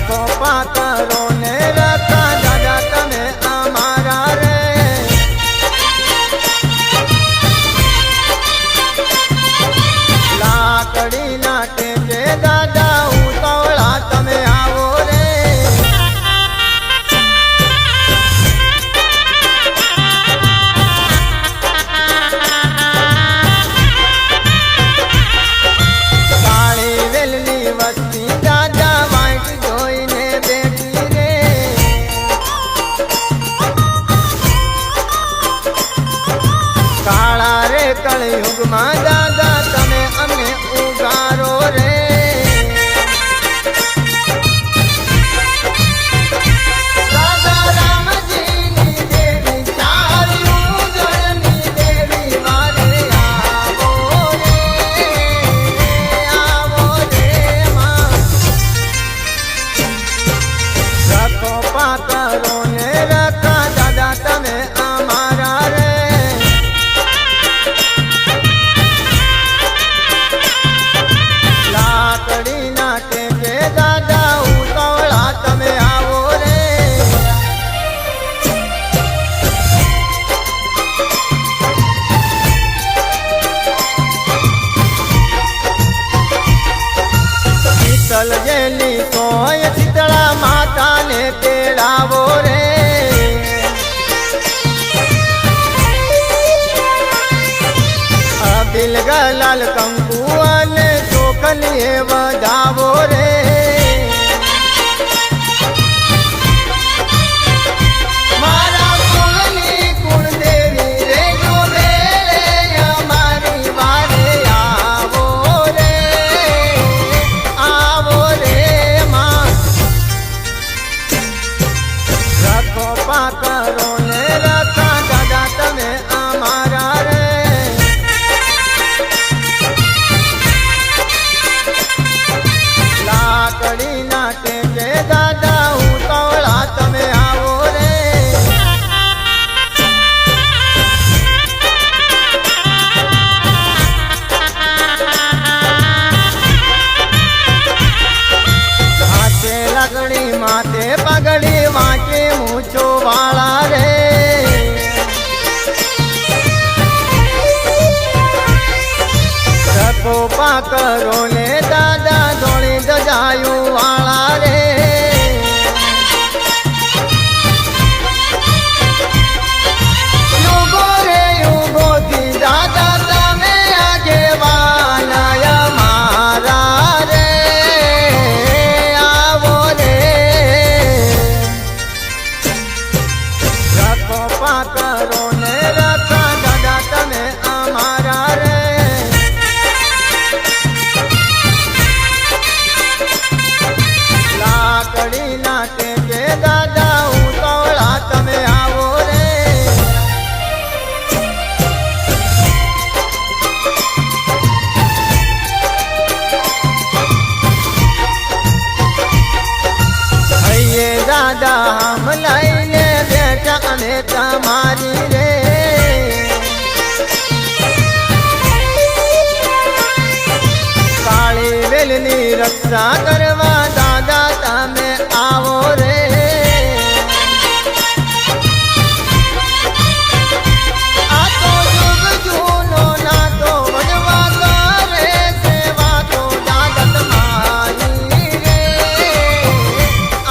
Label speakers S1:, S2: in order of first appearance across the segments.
S1: રખો પાકરો ને રખા દાદા તમે અમારા રે લાકડી ના ટેકે દાદા ઉતાવળા તમે આવો રે કાળી વેલની વસ્તી દાદા વાંટ જોઈને બેઠી રે કાળા રે કળયુગમાં દાદા તમે અમને ઉગારો રે દાદા રામજીની દેવી ચાર્યું જળની દેવી મારે આવો રે માં રખો પાકરો ને રખા દાદા તમે અમારા રે લાકડી ના ટેકે દાદા ઉતાવળા તમે આવો રે શીતલ જેલી સોય શીતળા માતાને તેડાવો રે અબિલ ગલાલ કંકુ અને ચોખલીએ વધાવો રે મારા કુળની કુળદેવી રે જો રે અમારી વારે આવો રે માં રખો પાકરો ને રખા દાદા તમે અમારા રે લાકડી ના ટેકે દાદા ઉતાવળા તમે આવો રે હાથે લાકડી માથે પગડી વાંચે મૂછો વાળા રે રખો પાકરો ને દાદા ધોળી દજાયું વાળા રે યુગો રે યુગોથી દાદા તમે આગેવાના મારા રે આવો રે રખો પાકરો ને રખા દાદા તમે અમારા રે લાકડી ના ટેકે દાદા ઉતાવળા તમે આવો રે હૈયે દાદા હમ લઈને બેઠા અને તમારી રે કાળી વેલની રક્ષા કરવા દાદા તમે આવો રે આ તો યુગ જૂનો નાતો વડવા કરે સેવા તો દાદા તમારી રે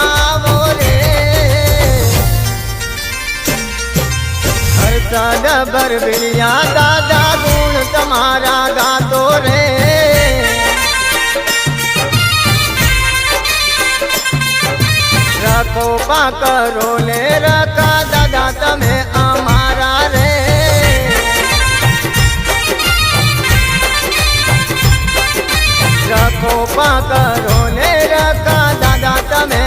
S1: આવો રે હર્ષદ ભરવિલિયા દાદા ગુણ તમારા ગાતો રે રખો પાકરો ને રખા દાદા તમે અમારા રે રખો પાકરો ને રખા દાદા તમે